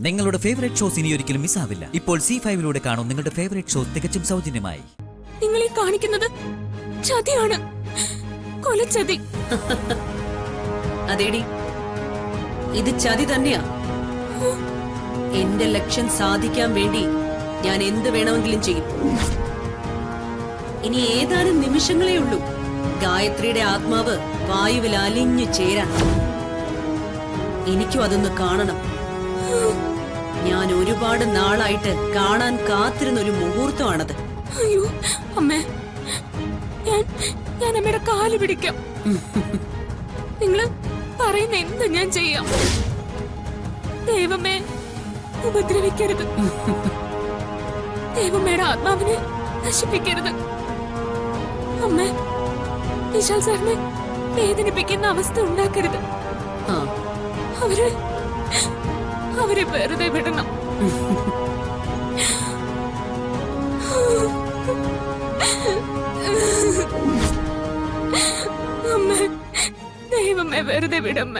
നിങ്ങളുടെ favourite shows ഇനി ഒരിക്കലും മിസ്സാവില്ല. ഇപ്പോൾ C5 കാണും നിങ്ങളുടെ ഫേവറേറ്റ് ഷോസ് തികച്ചും സൗജന്യമായി. നിങ്ങളെ കാണിക്കുന്നത് ചതിയാണ്, കൊലച്ചതി. അതേടി, ഇത് ചതി തന്നെയാ. എന്റെ ലക്ഷ്യം സാധിക്കാൻ വേണ്ടി ഞാൻ എന്ത് വേണമെങ്കിലും ചെയ്യും. ഇനി ഏതാനും നിമിഷങ്ങളേ ഉള്ളൂ ഗായത്രിയുടെ ആത്മാവ് വായുവിൽ അലിഞ്ഞു ചേരാൻ. എനിക്കും അതൊന്ന് കാണണം. ഞാൻ ഒരുപാട് നാളായിട്ട് കാണാൻ കാത്തിരുന്ന ഒരു മുഹൂർത്തമാണത്. അയ്യോ അമ്മേ, ഞാൻ അമ്മയുടെ കാല് പിടിക്കാം. നിങ്ങള് പറയുന്ന എന്ത് ഞാൻ ചെയ്യാം. ദൈവമേ, ഉപദ്രവിക്കരുത്. ദൈവമേയുടെ ആത്മാവിനെ നശിപ്പിക്കരുത്. അമ്മേ, വിശാൽ സാറിനെ വേദനിപ്പിക്കുന്ന അവസ്ഥ ഉണ്ടാക്കരുത്. അവരെ വെറുതെ വിടണം. അമ്മ, ദൈവമേ വെറുതെ വിടമ്മ.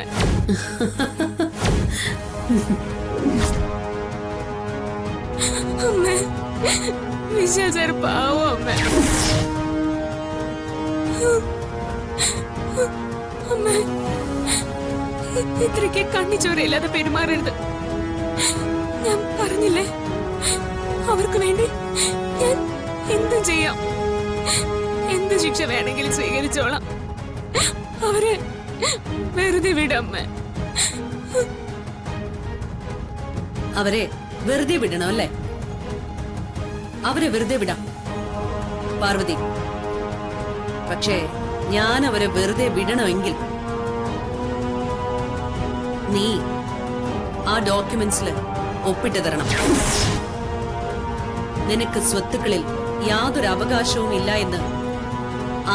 അമ്മ, വിശാൽ സാർ പാവോ അമ്മ. അമ്മ, ഇത്രയ്ക്ക് കണ്ണിച്ചോരയില്ലാതെ പെരുമാറരുത്. ഞാൻ പറഞ്ഞില്ലേ, അവർക്ക് വേണ്ടി ഞാൻ എന്തും ചെയ്യാം. എന്ത് ശിക്ഷ വേണമെങ്കിലും സ്വീകരിച്ചോളാം. അവരെ വെറുതെ വിടമ്മ. അവരെ വെറുതെ വിടണം അല്ലേ? അവരെ വെറുതെ വിടാം പാർവതി. പക്ഷേ ഞാൻ അവരെ വെറുതെ വിടണമെങ്കിൽ നീ ആ ഡോക്യുമെന്റ്സിൽ ഒപ്പിട്ട് തരണം. നിനക്ക് സ്വത്തുക്കളിൽ യാതൊരു അവകാശവും ഇല്ല എന്ന്,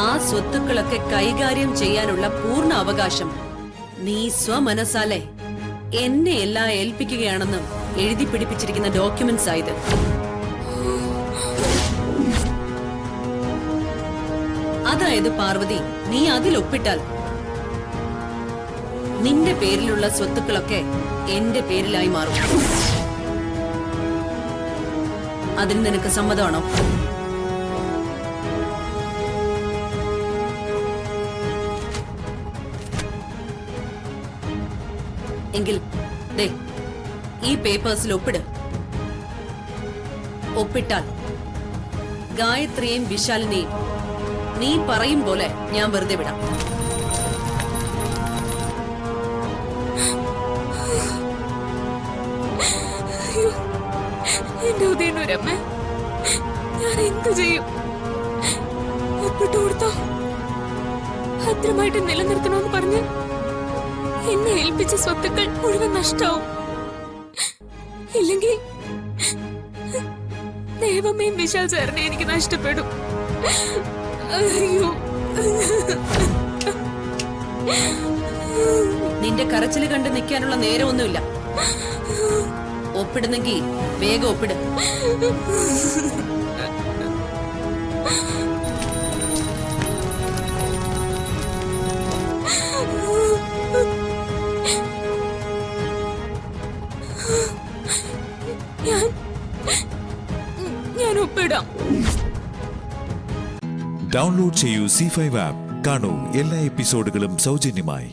ആ സ്വത്തുക്കളൊക്കെ കൈകാര്യം ചെയ്യാനുള്ള പൂർണ്ണ അവകാശം നീ സ്വമനസാലെ എന്നെ എല്ലാം ഏൽപ്പിക്കുകയാണെന്ന് എഴുതി പിടിപ്പിച്ചിരിക്കുന്ന ഡോക്യുമെന്റ്സ് ആയത്. അതായത് പാർവതി, നീ അതിൽ ഒപ്പിട്ടാൽ നിന്റെ പേരിലുള്ള സ്വത്തുക്കളൊക്കെ എന്റെ പേരിലായി മാറും. അതിന് നിനക്ക് സമ്മതമാണോ? എങ്കിൽ ദേ, ഈ പേപ്പേഴ്സിൽ ഒപ്പിട്. ഒപ്പിട്ടാൽ ഗായത്രിയെയും വിശാലിനെയും നീ പറയും പോലെ ഞാൻ വെറുതെ വിടാം. എന്റെ ഉദയനൂരമ്മ, ഞാൻ എന്തു ചെയ്യും? ഒപ്പിട്ട് കൊടുത്തോ? ഭദ്രമായിട്ട് നിലനിർത്തണമെന്ന് പറഞ്ഞ് എന്നെ ഏൽപ്പിച്ച സ്വത്തുക്കൾ മുഴുവൻ നഷ്ടാവും. ഇല്ലെങ്കിൽ ദൈവമേയും വിശാൽ സാറിനെ എനിക്ക് നഷ്ടപ്പെടും. അയ്യോ, നിന്റെ കരച്ചില് കണ്ട് നിൽക്കാനുള്ള നേരമൊന്നുമില്ല. ഒപ്പിടുന്നെങ്കിൽ വേഗം ഒപ്പിട്. ഞാൻ ഒപ്പിടാം. ഡൗൺലോഡ് ചെയ്യൂ C5 ആപ്പ്. കാണൂ എല്ലാ എപ്പിസോഡുകളും സൗജന്യമായി.